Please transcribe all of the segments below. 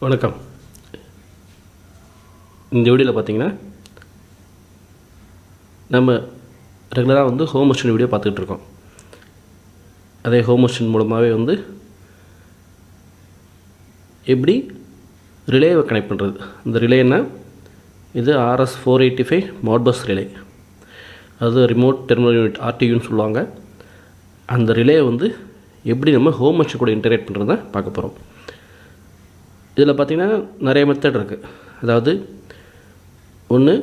வணக்கம். இந்த வீடியோவில் பார்த்தீங்கன்னா நம்ம ரெகுலராக ஹோம் மிஷின் வீடியோ பார்த்துக்கிட்டு இருக்கோம். அதே ஹோம் மிஷின் மூலமாகவே எப்படி ரிலேவை கனெக்ட் பண்ணுறது. இந்த ரிலேன்னா இது RS485 Modbus ரிலே, அது ரிமோட் டெர்மினல் யூனிட் RTUன்னு சொல்லுவாங்க. அந்த ரிலே எப்படி நம்ம ஹோம் மிஷின் கூட இன்டரேட் பண்ணுறதை பார்க்க போகிறோம். இதில் பார்த்திங்கன்னா நிறைய மெத்தட் இருக்குது. அதாவது ஒன்று,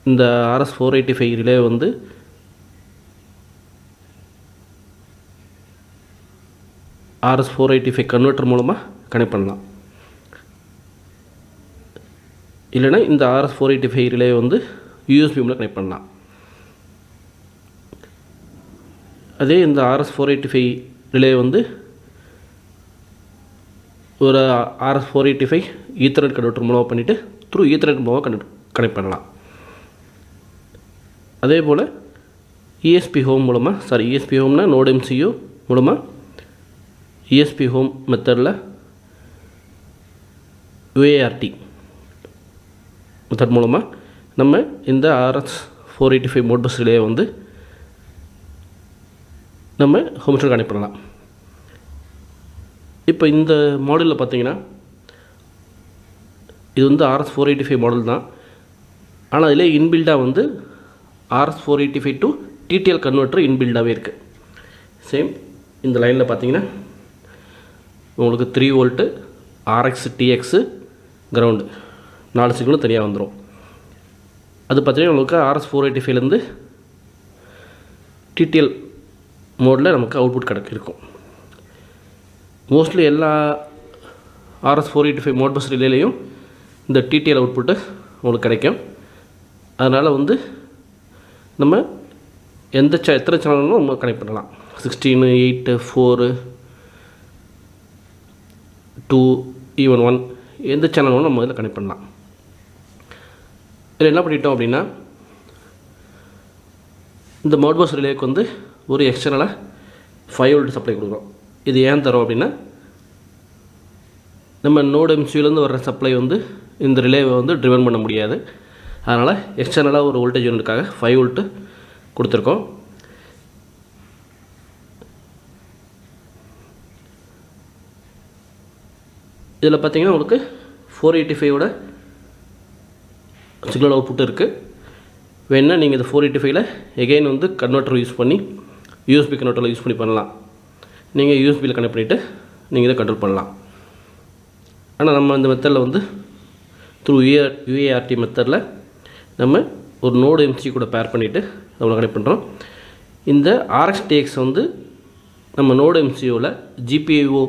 இந்த RS485 ரிலே RS485 கன்வெர்ட்டர் மூலமாக கனெக்ட் பண்ணலாம். இல்லைனா இந்த RS485 ரிலே USB மூலம் கனெக்ட் பண்ணலாம். அதே இந்த RS485 ரிலே ஒரு RS485 ஈத்தர்நெட் கன்வெர்ட்டர் மூலமாக பண்ணிவிட்டு த்ரூ ஈத்தர்நெட் மூலமாக கனெக்ட் பண்ணலாம். அதே போல் ESPHome மூலமாக ESPHomeனா NodeMCU மூலமாக ESPHome மெத்தடில் UART மெத்தட் மூலமாக நம்ம இந்த RS485 Modbus ரிலே நம்ம ஹோம் மிஷின் கனெக்ட் பண்ணலாம். இப்போ இந்த மாடலில் பார்த்தீங்கன்னா இது RS485 மாடல் தான். ஆனால் அதிலே இன்பில்டாக RS485 டு TTL கன்வெர்ட்டர் இன்பில்டாகவே இருக்குது. சேம் இந்த லைனில் பார்த்தீங்கன்னா உங்களுக்கு 3 வோல்ட்டு RX TX கிரவுண்டு 4 சிக்னலும் தனியாக வந்துடும். அது பார்த்தீங்கன்னா உங்களுக்கு RS485லேருந்து TTL மோடில் நமக்கு அவுட்புட் இருக்கும். மோஸ்ட்லி எல்லா RS485 Modbus ரிலேலையும் இந்த TTL அவுட்புட்டு உங்களுக்கு கிடைக்கும். அதனால் நம்ம எத்தனை சேனலும் நம்ம கனெக்ட் பண்ணலாம். 16, 8, 4, 2, even 1 எந்த சேனலும் நம்ம இதில் கனெக்ட் பண்ணலாம். இதில் என்ன பண்ணிட்டோம் அப்படின்னா, இந்த Modbus ரிலேக்கு ஒரு எக்ஸ்டர்னலாக 5 வோல்ட் சப்ளை கொடுக்குறோம். இது ஏன் தரோம் அப்படின்னா, நம்ம NodeMCUலேருந்து வர்ற சப்ளை இந்த ரிலேவை ட்ரிவன் பண்ண முடியாது. அதனால் எக்ஸ்டர்னலாக ஒரு வோல்டேஜ் யூனிட்டுக்காக 5 வோல்ட்டு கொடுத்துருக்கோம். இதில் பார்த்தீங்கன்னா உங்களுக்கு 485ஓட சிக்னல் அவுட்புட் இருக்குது. வேணுன்னா நீங்கள் இந்த 485ல் எகெயின் கன்வெர்ட்டர் யூஸ் பண்ணி USB கன்வெர்ட்டரில் யூஸ் பண்ணி பண்ணலாம். நீங்கள் யூஎஸ்பியில் கனெக்ட் பண்ணிவிட்டு நீங்கள் இதை கண்ட்ரோல் பண்ணலாம். ஆனால் நம்ம இந்த மெத்தடில் த்ரூ UART மெத்தடில் நம்ம ஒரு NodeMCU கூட பேர் பண்ணிவிட்டு நம்ம கனெக்ட் பண்ணுறோம். இந்த RX TX நம்ம NodeMCUவில் GPIO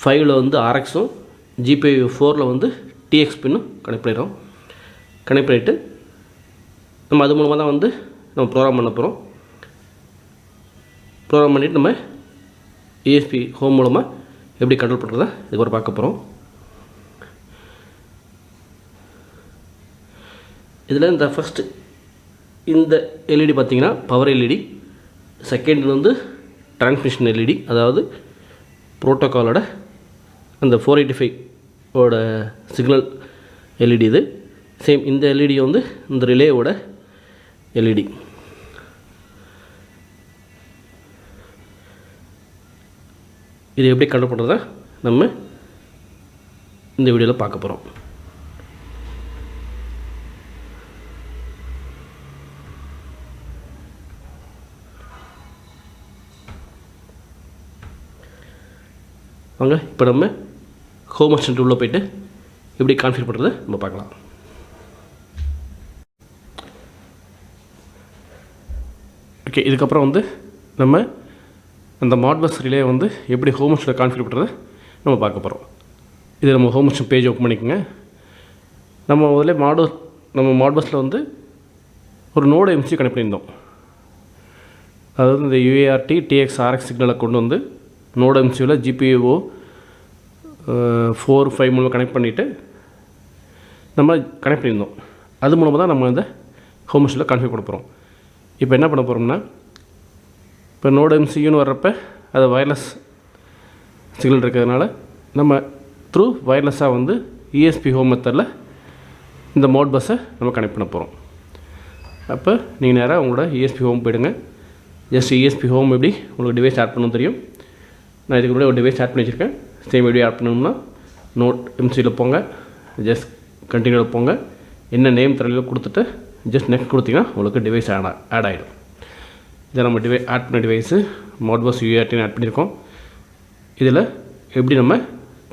5ல் RXும் GPIO 4ல் TX பின்னும் கனெக்ட் பண்ணிடுறோம். கனெக்ட் பண்ணிவிட்டு நம்ம அது மூலமாக தான் நம்ம ப்ரோக்ராம் பண்ண போகிறோம். ப்ரோக்ராம் பண்ணிவிட்டு நம்ம ESPHome மூலமாக எப்படி கண்ட்ரோல் பண்ணுறதா இதுக்கு பார்க்க போகிறோம். இதில் இந்த ஃபஸ்ட்டு இந்த LED பார்த்திங்கன்னா power LED, second transmission LED, அதாவது ப்ரோட்டோக்காலோட அந்த 485ஓட சிக்னல் LED. இது சேம் இந்த LED இந்த ரிலேவோட LED. இது எப்படி கண்ட்ரோல் பண்ணுறதா நம்ம இந்த வீடியோவில் பார்க்க போகிறோம். வாங்க இப்போ நம்ம ஹோம் மிஷின் உள்ளே போய்ட்டு எப்படி கான்ஃபிகர் பண்ணுறதை நம்ம பார்க்கலாம். ஓகே, இதுக்கப்புறம் நம்ம அந்த Modbus ரிலே எப்படி ஹோம் மிஷினில் கான்ஃபிகர் பண்ணுறதை நம்ம பார்க்க போகிறோம். இது நம்ம ஹோம் மிஷின் பேஜ் ஓப்பன் பண்ணிக்கோங்க. நம்ம முதல்ல நம்ம Modbusல ஒரு NodeMCU கனெக்ட் பண்ணியிருந்தோம். அதாவது இந்த UART TX RX சிக்னலை கொண்டு NodeMCUவில் GPIO 4, 5 மூலம் கனெக்ட் பண்ணிவிட்டு நம்ம கனெக்ட் பண்ணியிருந்தோம். அது மூலமாக தான் நம்ம இந்த ஹோம் மிஷினில் கான்ஃபிகர் பண்ண போகிறோம். இப்போ என்ன பண்ண போகிறோம்னா, இப்போ NodeMCUன்னு வர்றப்ப அது வயர்லெஸ் சிக்னல் இருக்கிறதுனால நம்ம த்ரூ வயர்லெஸ்ஸாக வந்து ESPHome மெத்தடில் இந்த Modbus-ஐ நம்ம கனெக்ட் பண்ண போகிறோம். அப்போ நீங்கள் நேராக உங்களோட ESPHome போய்டுங்க. ஜஸ்ட் ESPHome எப்படி உங்களுக்கு டிவைஸ் ஆட் பண்ணணும் தெரியும். நான் இதுக்கு முன்னாடி ஒரு டிவைஸ் ஆட் பண்ணி வச்சுருக்கேன். சேம் எப்படி ஆட் பண்ணணும்னா NodeMCU போங்க, ஜஸ்ட் கண்டினியூவில் போங்க, என்ன நேம் தெரியல கொடுத்துட்டு ஜஸ்ட் நெக்ஸ்ட் கொடுத்தீங்கன்னா உங்களுக்கு டிவைஸ் ஆட் ஆகிடும். இதை நம்ம ஆட் பண்ண டிவைஸு Modbus-Uart ஆட் பண்ணியிருக்கோம். இதில் எப்படி நம்ம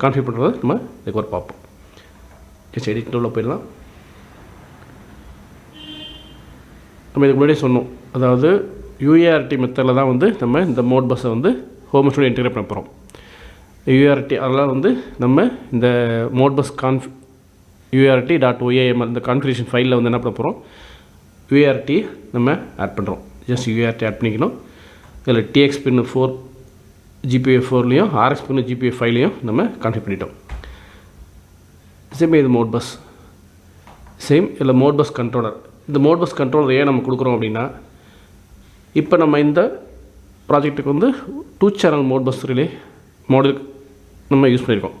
கான்ஃபிகர் பண்ணுறது நம்ம இதுக்கு ஒரு பார்ப்போம். ஜஸ்ட் எடிட் டூலில் போயிடலாம். நம்ம இதுக்கு முன்னாடியே சொன்னோம், அதாவது UART மெத்தடில் தான் வந்து நம்ம இந்த Modbus-ஐ வந்து ஹோம் ஸ்டூடியோ இன்டெகிரேட் பண்ண போகிறோம். UART அதெல்லாம் வந்து நம்ம இந்த Modbus UART.yaml இந்த கான்ஃபிகரேஷன் ஃபைலில் வந்து என்ன பண்ண போகிறோம், UART நம்ம ஆட் பண்ணுறோம். ஜஸ்ட் UART ஆட் பண்ணிக்கணும். இதில் TX பின் 4 GPU 4லையும் RX பின் GPU 5லையும் நம்ம கான்ஃபிகர் பண்ணிட்டோம். சேம் இது Modbus. சேம் இதில் Modbus கண்ட்ரோலர். இந்த Modbus கண்ட்ரோலர் ஏன் நம்ம கொடுக்குறோம் அப்படின்னா, இப்போ நம்ம இந்த ப்ராஜெக்ட்டுக்கு வந்து 2 சேனல் Modbus ரிலே மாடல் நம்ம யூஸ் பண்ணியிருக்கோம்.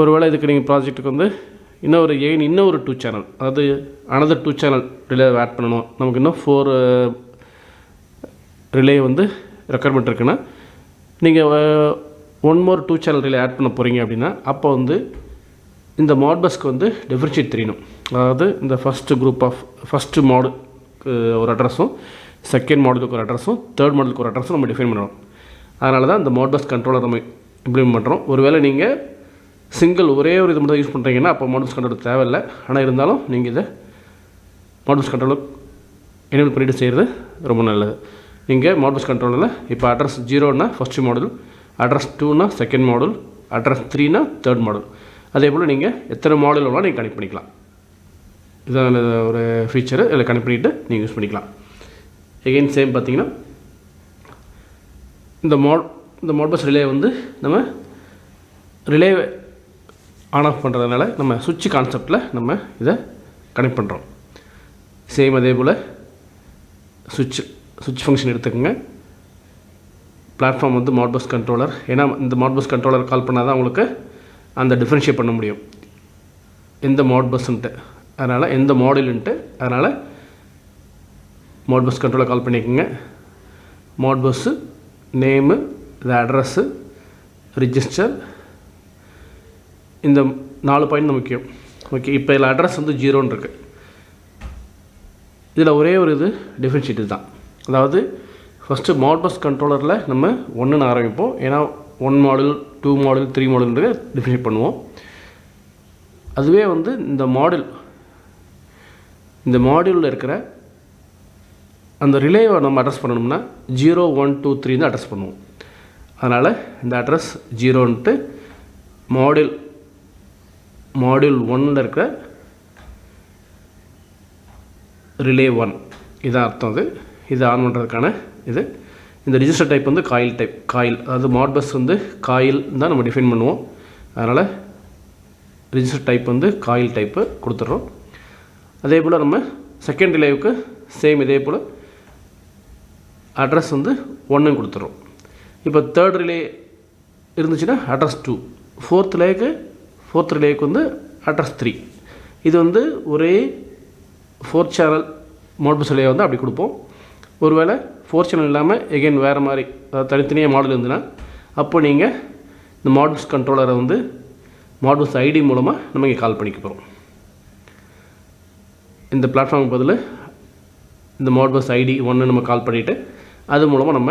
ஒருவேளை இதுக்கு நீங்கள் ப்ராஜெக்ட்டுக்கு வந்து இன்னொரு 2 சேனல், அதாவது அனதர் 2 சேனல் ரிலே ஆட் பண்ணணும், நமக்கு இன்னும் 4 ரிலே வந்து ரெக்குயர்மெண்ட் இருக்குன்னா நீங்கள் 1 more 2 சேனல் ரிலே ஆட் பண்ண போகிறீங்க அப்படின்னா, அப்போ வந்து இந்த Modbusக்கு வந்து டிஃபரன்ஷியேட் தெரியணும். அதாவது இந்த ஃபஸ்ட்டு மாடலுக்கு ஒரு அட்ரஸும், செகண்ட் மாடலுக்கு ஒரு அட்ரஸும், தேர்ட் மாடலுக்கு ஒரு அட்ரஸும் நம்ம டிஃபைன் பண்ணணும். அதனால தான் இந்த Modbus கண்ட்ரோலர் நம்ம இம்ப்ளிமெண்ட் பண்ணுறோம். ஒருவேளை நீங்கள் ஒரே ஒரு இது மட்டும் யூஸ் பண்ணுறீங்கன்னா அப்போ Modbus கண்ட்ரோலர் தேவையில்லை. ஆனால் இருந்தாலும் நீங்கள் இதை Modbus கண்ட்ரோலர் எனேபிள் பண்ணிவிட்டு செய்கிறது ரொம்ப நல்லது. நீங்கள் Modbus கண்ட்ரோலரில் இப்போ அட்ரஸ் 0னா ஃபஸ்ட்டு மாடல், அட்ரஸ் 2னா செகண்ட் மாடல், அட்ரஸ் 3னா தேர்ட் மாடல், அதே போல் நீங்கள் எத்தனை மாடல் வேணாலும் நீங்கள் கனெக்ட் பண்ணிக்கலாம். இதான் ஒரு ஃபீச்சரு. இதில் கனெக்ட் பண்ணிவிட்டு நீங்கள் யூஸ் பண்ணிக்கலாம். எகெயின் சேம் பார்த்தீங்கன்னா இந்த Modbus ரிலே வந்து நம்ம ரிலே ஆன் ஆஃப் பண்ணுறதுனால நம்ம சுவிட்ச் கான்செப்டில் நம்ம இதை கனெக்ட் பண்ணுறோம். சேம் அதே போல் சுவிட்ச் ஃபங்க்ஷன் எடுத்துக்கோங்க. பிளாட்ஃபார்ம் வந்து Modbus கண்ட்ரோலர். ஏன்னா இந்த Modbus கண்ட்ரோலர் கால் பண்ணால் தான் உங்களுக்கு அந்த டிஃப்ரென்ஷியேட் பண்ண முடியும் எந்த Modbusன்ட்டு, அதனால் எந்த மாடலுன்ட்டு. அதனால் Modbus கண்ட்ரோலர் கால் பண்ணிக்கோங்க. Modbus நேமு, இது அட்ரஸ்ஸு, ரிஜிஸ்டர், இந்த 4 பாயிண்ட் முக்கியம். ஓகே, இப்போ இதில் அட்ரஸ் வந்து 0ன்னு இருக்குது. இதில் ஒரே ஒரு இது டிஃப்ரென்ஷியேட் தான். அதாவது ஃபஸ்ட்டு Modbus கண்ட்ரோலரில் நம்ம 1ன்னு ஆரம்பிப்போம். ஏன்னா 1 மாடல், 2 மாடல், 3 மாடல்ன்றது டிஃப்ரென்ஷியேட் பண்ணுவோம். அதுவே வந்து இந்த மாடியூலில் இருக்கிற அந்த ரிலேவை நம்ம அட்ரஸ் பண்ணணும்னா 0, 1, 2, 3 தான் அட்ரஸ் பண்ணுவோம். அதனால் இந்த அட்ரஸ் 0ன்ட்டு மாடியூல் 1ல் இருக்கிற ரிலே 1 இதான் அர்த்தம். இது ஆன் பண்ணுறதுக்கான இந்த ரிஜிஸ்டர் டைப் வந்து காயில், அதாவது Modbus வந்து காயில் தான் நம்ம டிஃபைன் பண்ணுவோம். அதனால் ரிஜிஸ்டர் டைப் வந்து காயில் டைப்பு கொடுத்துட்றோம். அதே போல் நம்ம செகண்ட் ரிலேவுக்கு சேம் இதே போல் அட்ரஸ் வந்து 1ன்னு கொடுத்துட்றோம். இப்போ தேர்ட் ரிலே இருந்துச்சுன்னா அட்ரஸ் 2, ஃபோர்த் ரிலேக்கு வந்து அட்ரஸ் 3. இது வந்து ஒரே 4 சேனல் Modbus ரிலே வந்து அப்படி கொடுப்போம். ஒருவேளை 4 சேனல் இல்லாமல் எகெயின் வேறு மாதிரி தனித்தனியாக மாடல் இருந்துன்னா அப்போ நீங்கள் இந்த Modbus கண்ட்ரோலரை வந்து Modbus ஐடி மூலமாக நம்ம இங்கே கால் பண்ணிக்க போகிறோம். இந்த பிளாட்ஃபார்முக்கு பதில் இந்த Modbus ஐடி 1 நம்ம கால் பண்ணிவிட்டு அது மூலமாக நம்ம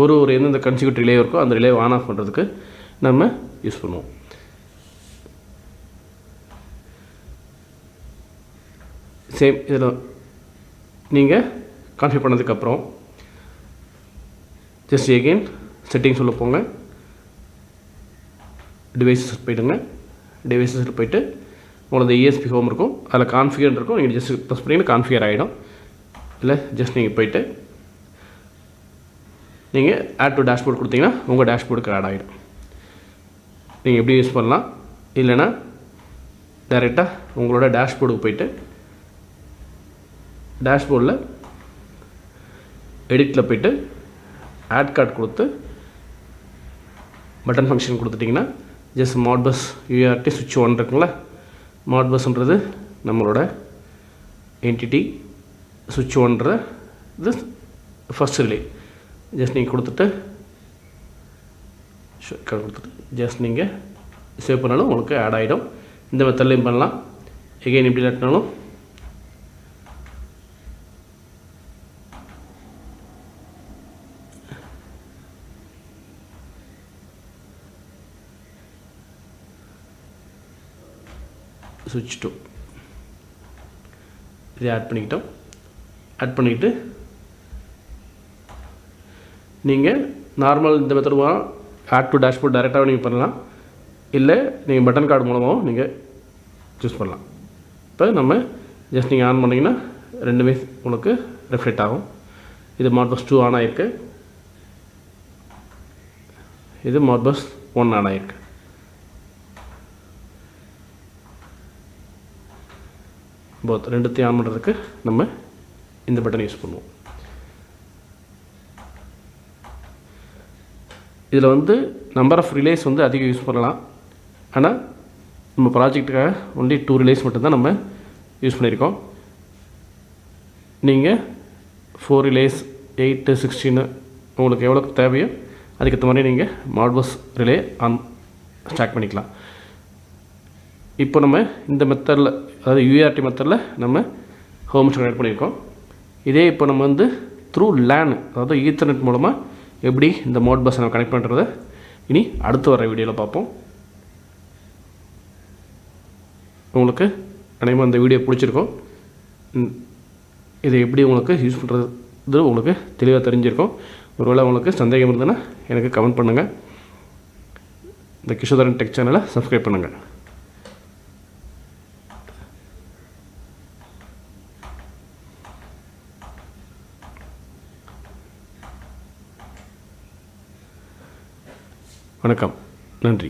ஒரு எந்தெந்த கன்சிக்யூட்டிவ் ரிலே இருக்கோ அந்த ரிலே ஆன் ஆஃப் பண்ணுறதுக்கு நம்ம யூஸ் பண்ணுவோம். சேம் இதில் நீங்கள் கான்ஃபிகர் பண்ணதுக்கப்புறம் ஜஸ்ட் எகெயின் செட்டிங்ஸ் உள்ள போங்க, டிவைசஸ் போய்ட்டுங்க. டிவைசஸில் போய்ட்டு உங்களுக்கு ESPHome இருக்கும், அதில் கான்ஃபிகர் இருக்கும். நீங்கள் ஜஸ்ட் ப்ரெஸ் பண்ணிங்கன்னா கான்ஃபிகர் ஆகிடும். இல்லை ஜஸ்ட் நீங்கள் போய்ட்டு நீங்கள் ஆட் டு டேஷ்போர்ட் கொடுத்தீங்கன்னா உங்கள் டேஷ்போர்டுக்கு ஆட் ஆகிடும். நீங்கள் எப்படி யூஸ் பண்ணலாம், இல்லைன்னா டைரெக்டாக உங்களோட டேஷ்போர்டுக்கு போய்ட்டு டேஷ்போர்டில் எடிட்டில் போய்ட்டு ஆட் கார்டு கொடுத்து பட்டன் ஃபங்க்ஷன் கொடுத்துட்டிங்கன்னா ஜஸ்ட் Modbus-Uart switch 1 இருக்குங்களா, Modbusன்றது நம்மளோட என்டிட்டி, switch 1ன்ற இது ஃபஸ்ட் ரிலே. ஜஸ்ட் நீங்கள் கொடுத்துட்டு ஜஸ்ட் நீங்கள் சேவ் பண்ணாலும் உங்களுக்கு ஆட் ஆகிடும். இந்த மெத்தட்லையும் பண்ணலாம். எகைன் இப்படி இல்லாட்டினாலும் switch 2 இதை ஆட் பண்ணிக்கிட்டோம். ஆட் பண்ணிவிட்டு நீங்கள் நார்மல் இந்த மெத்தட் ஆட் டு டேஷ்போர்ட் டைரெக்டாக நீங்கள் பண்ணலாம், இல்லை நீங்கள் பட்டன் கார்டு மூலமாகவும் நீங்கள் சூஸ் பண்ணலாம். இப்போ நம்ம ஜஸ்ட் நீங்கள் ஆன் பண்ணிங்கன்னா ரெண்டுமே உங்களுக்கு ரெஃப்ளெக்ட் ஆகும். இது Modbus 2 ஆன் ஆகிருக்கு, இது Modbus 1 ஆன் ஆகிருக்கு. போத் ரெண்டுத்தையும் ஆன் பண்ணுறதுக்கு நம்ம இந்த பட்டன் யூஸ் பண்ணுவோம். இதில் வந்து நம்பர் ஆஃப் ரிலேஸ் வந்து அதிகம் யூஸ் பண்ணலாம். ஆனால் நம்ம ப்ராஜெக்ட்டுக்காக ஒன்லி 2 ரிலேஸ் மட்டும்தான் நம்ம யூஸ் பண்ணியிருக்கோம். நீங்கள் 4 ரிலேஸ் 8 16 உங்களுக்கு எவ்வளோ தேவையோ அதுக்கேற்ற மாதிரி நீங்கள் Modbus ரிலே ஆன் ஸ்டார்ட் பண்ணிக்கலாம். இப்போ நம்ம இந்த மெத்தடில், அதாவது UART மெத்தடில் நம்ம ஹோம் கனெக்ட் பண்ணியிருக்கோம். இதே இப்போ நம்ம வந்து த்ரூ லேன், அதாவது ஈத்தர்நெட் மூலமாக எப்படி இந்த Modbus நம்ம கனெக்ட் பண்ணுறதை இனி அடுத்து வர வீடியோவில் பார்ப்போம். உங்களுக்கு அனைவரும் இந்த வீடியோ பிடிச்சிருக்கோம். இதை எப்படி உங்களுக்கு யூஸ் பண்ணுறது உங்களுக்கு தெளிவாக தெரிஞ்சிருக்கும். ஒருவேளை உங்களுக்கு சந்தேகம் இருந்ததுன்னா எனக்கு கமெண்ட் பண்ணுங்கள். இந்த கிஷோதரன் டெக் சேனலை சப்ஸ்கிரைப் பண்ணுங்கள். வணக்கம், நன்றி.